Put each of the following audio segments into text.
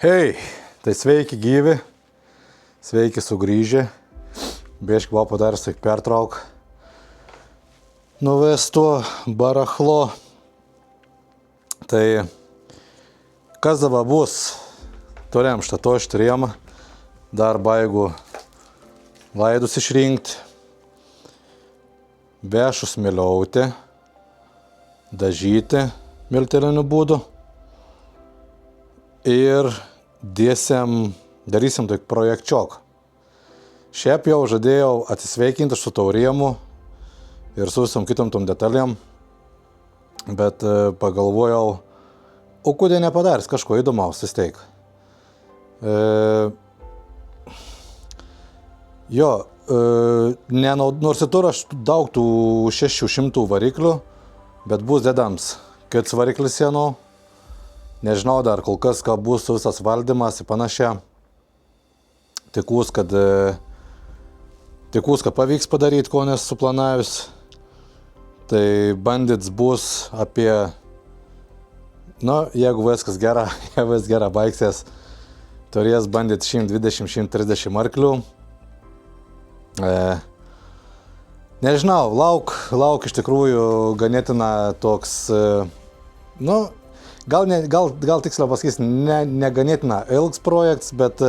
Hei, tai sveiki gyvi, sveiki sugrįžę, biškį buvo padaręs tik pertrauk, nuvestu barachlo. Tai kas dabar bus, turėjom štato išturėjom, dar baigu laidus išrinkti, bešus miliauti, dažyti milteliniu būdu ir darysim tokį projekčiok. Šiaip jau žadėjau atsisveikinti su taurėmu ir su visom kitom tom detalėm, bet pagalvojau, o kodėl nepadarys kažko įdomaus vis teik. Nors ir turiu aš daug tų 600 variklių, bet bus dedams kits variklis sienų. Nežinau dar kol kas, ką bus visas valdymas ir panašiai. Tikus, kad pavyks padaryti, ko nesuplanavus. Tai bandits bus apie, jeigu viskas gera, baigsies, turės bandyti 120-130 arklių. Nežinau, lauk iš tikrųjų ganėtina toks, gal tiksliau pasakys, neganėtina ilgs projekts, bet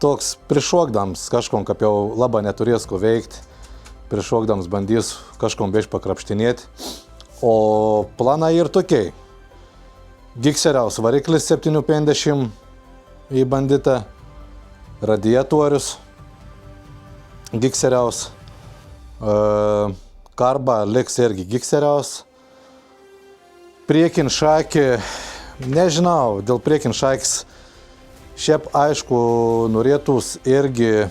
toks prišokdams kažkom, kaip jau labai neturės ko veikti, prišokdams bandys kažkom biškį pakrapštinėti. O planai ir tokiai. Gikseriaus variklis 750 į banditą, radiatorius gikseriaus, karba liks irgi gikseriaus. Priekin šakį, nežinau, dėl priekin šakis, šiaip aišku, norėtus irgi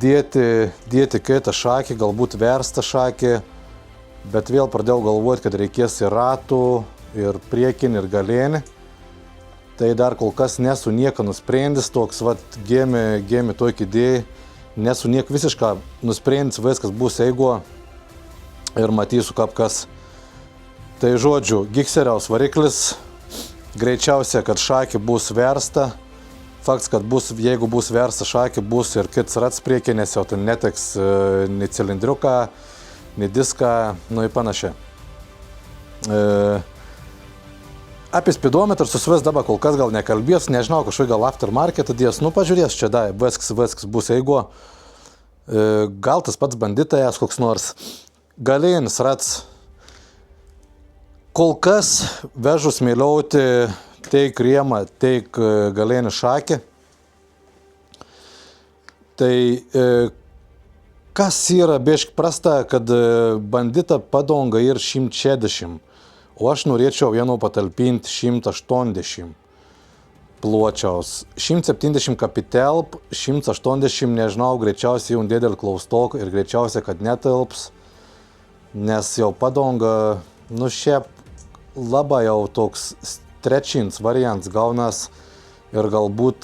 dėti kitą šakį, galbūt verstą šakį, bet vėl pradėjau galvoti, kad reikės ir ratų, ir priekin, ir galėnį. Tai dar kol kas nesu nieko nusprendęs, toks gėmi tokį idėją, nesu nieko visiškai nusprendęs, viskas bus eigo ir matysiu kaip kas. Tai žodžiu, gikseriaus variklis, greičiausia, kad šakį bus versta. Faktas, kad jeigu bus versta šakį, bus ir kits rats priekį, nes jau ten neteks nei cilindriuką, nei diską, ir panašiai. Apie speedometrus susivės dabar kol kas gal nekalbės, nežinau, kažkai gal aftermarket dės, pažiūrės čia, viskas bus eigo. Gal tas pats bandytojas koks nors, galėjinis rats. Kol kas vežus mėliauti teik rėmą, teik galėnį šakį. Tai kas yra biškį prasta, kad bandita padonga ir 160, o aš norėčiau vieno patalpinti 180 pločiaus. 170 kapitelp, 180 nežinau, greičiausiai jau dėdėl klaustok ir greičiausiai, kad netilps, nes jau padonga, šiaip labai jau toks strečins variants gaunas ir galbūt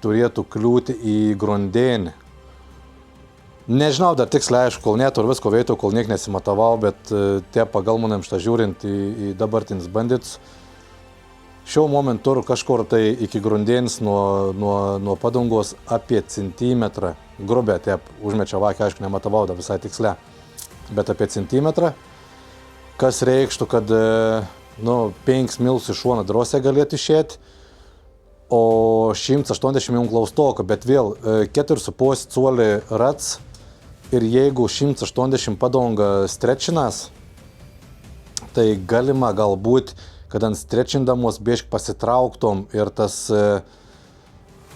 turėtų kliūti į grundėnį. Nežinau dar tiksliai, aišku, kol neturiu visko veitau, kol niek nesimatavau, bet tie pagal manim šitą žiūrint į dabartinis bandits. Šiuo momentu turiu kažkur tai iki grundėnis nuo padangos apie centimetrą. Grubę taip užmečiau vakį, aišku, nematavau dar visai tiksliai, bet apie centimetrą. Kas reikštų, kad 5 milus iš šono drosė galėtų išėti, o 180 jums klaustoka, bet vėl 4,5 colį rats ir jeigu 180 padonga strečinas, tai galima galbūt, kad ant strečindamos biškį pasitrauktom ir tas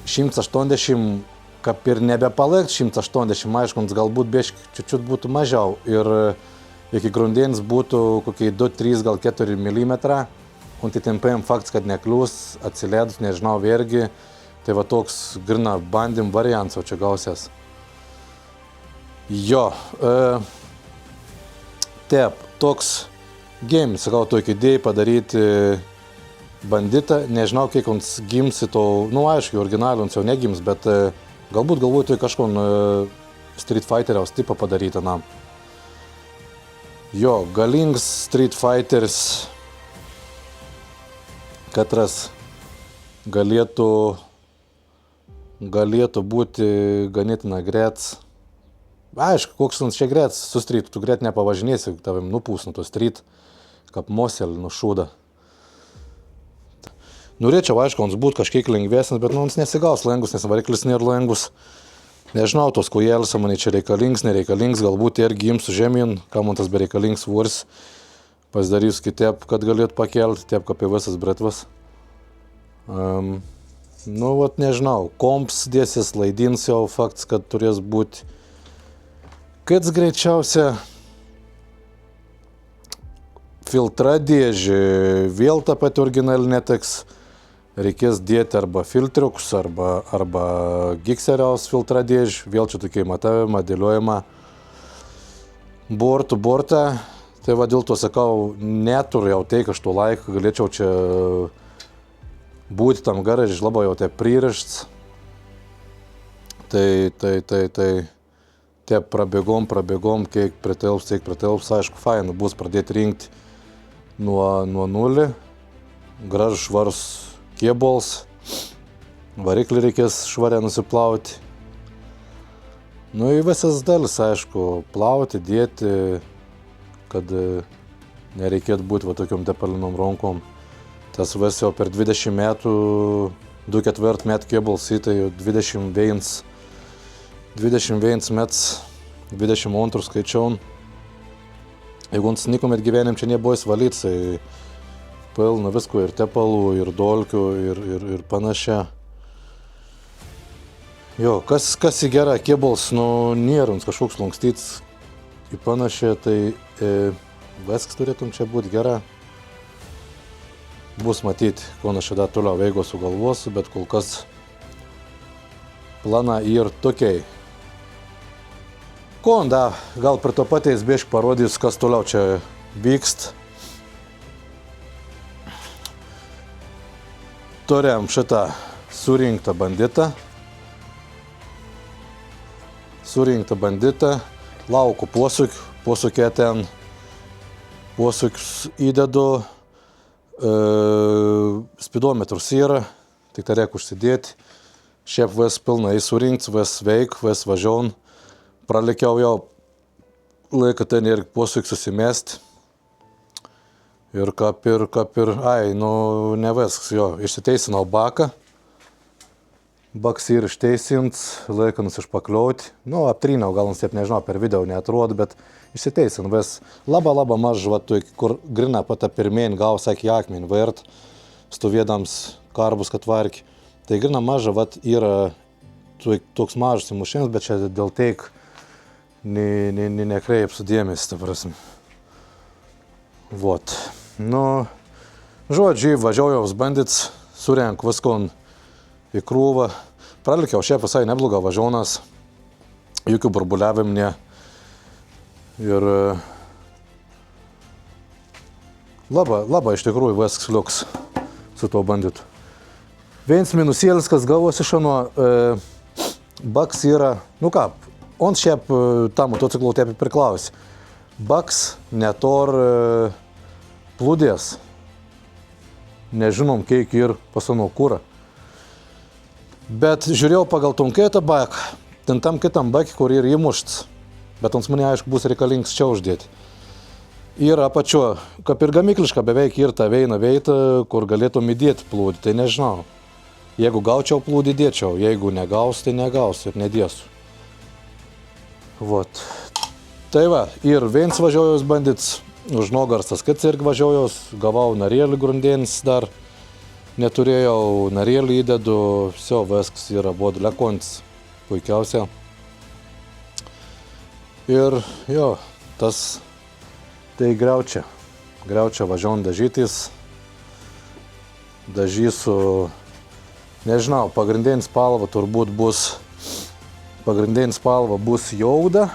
180 kaip ir nebepalikt 180, aišku, galbūt biškį čiut būtų mažiau ir iki grundėnis būtų kokie 2-3, gal 4 mm, o TTMPM faktas, kad nekliūs, atsileidus, nežinau, vėrgi, tai va toks grina bandym variants, o čia gausias. Taip, toks game, sakau, tokį idėją padaryti banditą, nežinau, kiek jums gimsi to, aišku, originalių jums jau negims, bet galbūt galvoju, tai kažko Street Fighteriaus tipą padaryti, galingas Street Fighters, katras galėtų būti ganėtina grets. Aišku, koks čia grets, su strytu, tu gret nepavažinėsi, tavim nupūs nuo to stryt, kaip moselį nušūda. Norėčiau, aišku, ons būt kažkiek lengvesnis, bet ons nesigaus lengvus, nes variklis nėra lengvus. Nežinau, tos kojelės, man čia reikalings, nereikalings, galbūt irgi imsiu žemyn, kam man tas bereikalings vurs, pasidarys kitep, kad galėtų pakelti, taip kaip visas bretvas. Vat nežinau, komps dėsis, laidins jau faktas, kad turės būti. Kits greičiausia filtra dėžė, vėl tą patį originalį neteks. Reikės dėti arba filtriukus, arba gikseriaus filtra dėžį, vėl čia tokie matavimą, dėliojimą bortą. Tai va dėl to sakau, neturiu jau tai kažto laiko, galėčiau čia būti tam garažį, labai jau tai pririšts. Tai prabėgom, kiek pritelps, aišku, fainu bus pradėti rinkti nuo nulį, gražus švarus kėbols, variklį reikės švarę nusiplauti. Į visas dalis, aišku, plauti, dėti, kad nereikėtų būti va tokiom depalinom rankom. Tas vis jau per 20 metų, 2/4 metų kėbols, tai jau 21 metus, 22 skaičiau. Jeigu ons nikomet gyvenim čia nebuvo įsvalyti, tai pilna visko ir tepalų, ir dolkių, ir panašia. Jo, kas į gerą kėbols, nėra uns kažkoks lankstyts į panašią, tai viskas turėtum čia būti gera. Bus matyti, ko aš čia dar toliau veigo sugalvosiu, bet kol kas plana ir tokiai. Ko, gal prie to paties bišk parodys, kas toliau čia vykst. Turėjom šitą surinktą banditą, lauku posūkė ten, posūkius įdedu, spidometrus yra, tik tai reikia užsidėti, šiaip vis pilnai surinkts, vis veik, vis važiaun, pralikiau jau laiką ten ir posūkį susimesti. Ir kaip ir, ne viskas, jo, išsiteisinau baką. Baks yra išteisints, laiką nusišpakliauti. Aptrynau, gal taip nežinau, per video neatrodo, bet išsiteisin vis. Labai maž, kur grina pata pirmėn gau, sakė, akmenį vairt, stovėdams karbus, kad varki. Tai grina maža, yra toks mažas įmušimas, bet čia dėl teik nekreipsiu dėmesį, ta prasme. Vot. Žodžiai, važiaujau bandits, surenk viskon į krūvą. Pralikiau šiaip visai nebloga važionas, jokių burbuliavim ne. Ir labai iš tikrųjų viskas liuks su tuo banditu. Viens minusėlis, kas gavosi šano, baks yra, on šiaip tam motociklo taip priklausė. Baks netor plūdės. Nežinom, kiek ir pasano kūrą. Bet žiūrėjau pagal tonkėtą baką, ten tam kitam bakį, kur yra įmušts, bet ons mane, aišku, bus reikalingas čia uždėti. Yra apačio, kaip ir gamykliška, beveik ir ta veita, kur galėtum įdėti plūdį, tai nežinau. Jeigu gaučiau plūdį, dėčiau, jeigu negaus, tai negaus ir nedėsiu. Vot. Tai va, ir viens važiuojus bandits, už nugarstas kits irgi važiuojus, gavau narėlį grundėnis dar, neturėjau narėlį įdedu, viskas yra bod lekontis, puikiausia. Ir jo, tas tai griaučia važiuon dažytis, dažysiu, nežinau, pagrindinis spalva turbūt bus, jauda.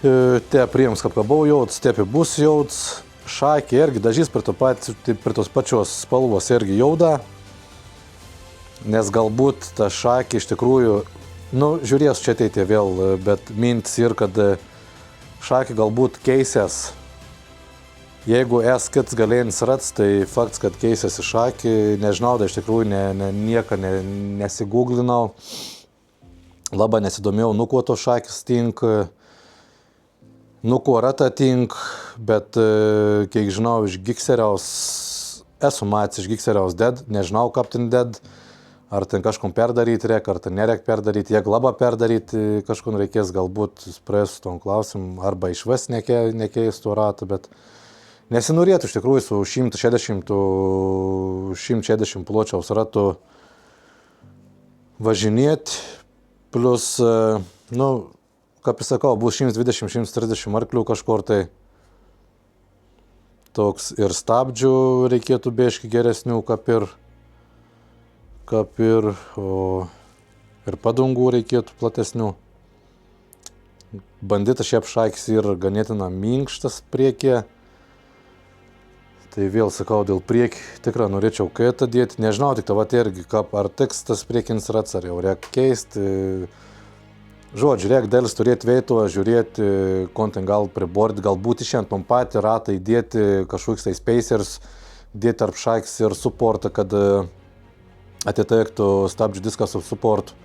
Te priems, kaip kabau jauds, tepi bus jauds, šakė irgi dažys prie tos pačios spalvos irgi jauda, nes galbūt ta šakė iš tikrųjų, žiūrėsiu čia ateitį vėl, bet mintis ir, kad šakė galbūt keisės Jeigu kits galėjinis rats, tai fakts, kad keisėsi šakį, nežinau, tai iš tikrųjų nieko nesigūglinau, labai nesidomėjau, kuo to šakis tink, kuo rata tink, bet kiek žinau iš Gikseriaus, esu matęs iš Gikseriaus ded, nežinau, kaip ten ded, ar ten kažkom perdaryti reik, ar ten nereik perdaryti, jeigu labai perdaryti, kažkom reikės galbūt spręsti tom klausim, arba išves nekeistų ratą, bet nesinorėtų iš tikrųjų su 160 pločiaus ratu važinėti, plus, kaip ir sakau, bus 120-130 arklių kažkur tai, toks ir stabdžių reikėtų biškį geresnių, kaip ir padangų reikėtų platesnių. Banditas šiaip šakis yra ganėtina minkštas priekyje. Tai vėl sakau, dėl priekį tikrai norėčiau kaitą dėti. Nežinau, tik tai irgi, ar tiks tas priekinis rats, ar jau reikia keisti. Žodžiu, reikia dėlis turėti veito, žiūrėti, kontent gal priborti, galbūt išėjant man patį ratą įdėti kažkoks tai spacers, dėti tarp šakis ir supportą, kad atitektų stabdžių diską su supportu.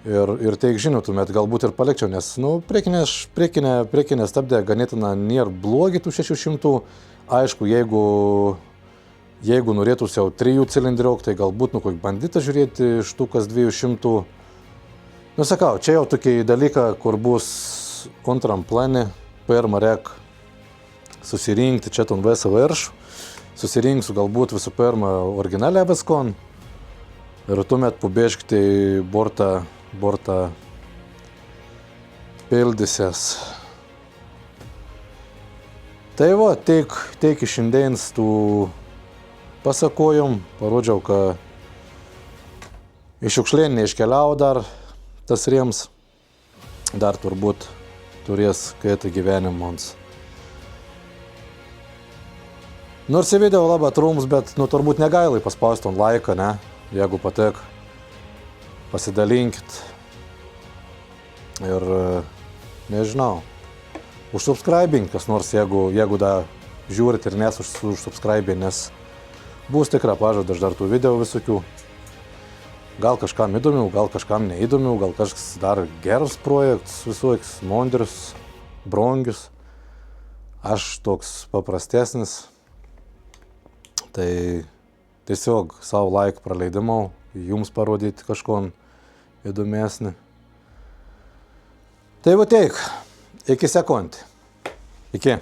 Ir teik žinotumėt, galbūt ir palikčiau, nes priekinė stabdė ganėtina nėra blogi tų 600. Aišku, jeigu norėtųsi jau 3 cilindriok, tai galbūt kokį banditą žiūrėti štukas 200. Sakau, čia jau tokie dalykai, kur bus antram plane, pirmą reik susirinkti čia ton visą viršų, susirinksiu galbūt visų pirma originalią Veskon ir tuomet pabėžkti bortą pildysės. Tai va, teik iš šiandienis tų pasakojom, parodžiau, kad iš šiukšlėn neiškeliau dar tas riems, dar turbūt turės kaitą gyvenimams. Nors į video labai trumps, bet turbūt negailai paspausti ant laiką, ne? Jeigu patek, pasidalinkit ir nežinau. Užsubscribink, kas nors, jeigu da žiūrit ir nes užsubscribink, nes bus tikra pažada aš dar tų video visokių. Gal kažkam įdomių, gal kažkam neįdomių, gal kažkas dar geras projektas, visokius mondrius, brongius. Aš toks paprastesnis, tai tiesiog savo laiką praleidimau, jums parodyti kažkon įdomesnį. Tai va teik. Iki sekundį. Iki.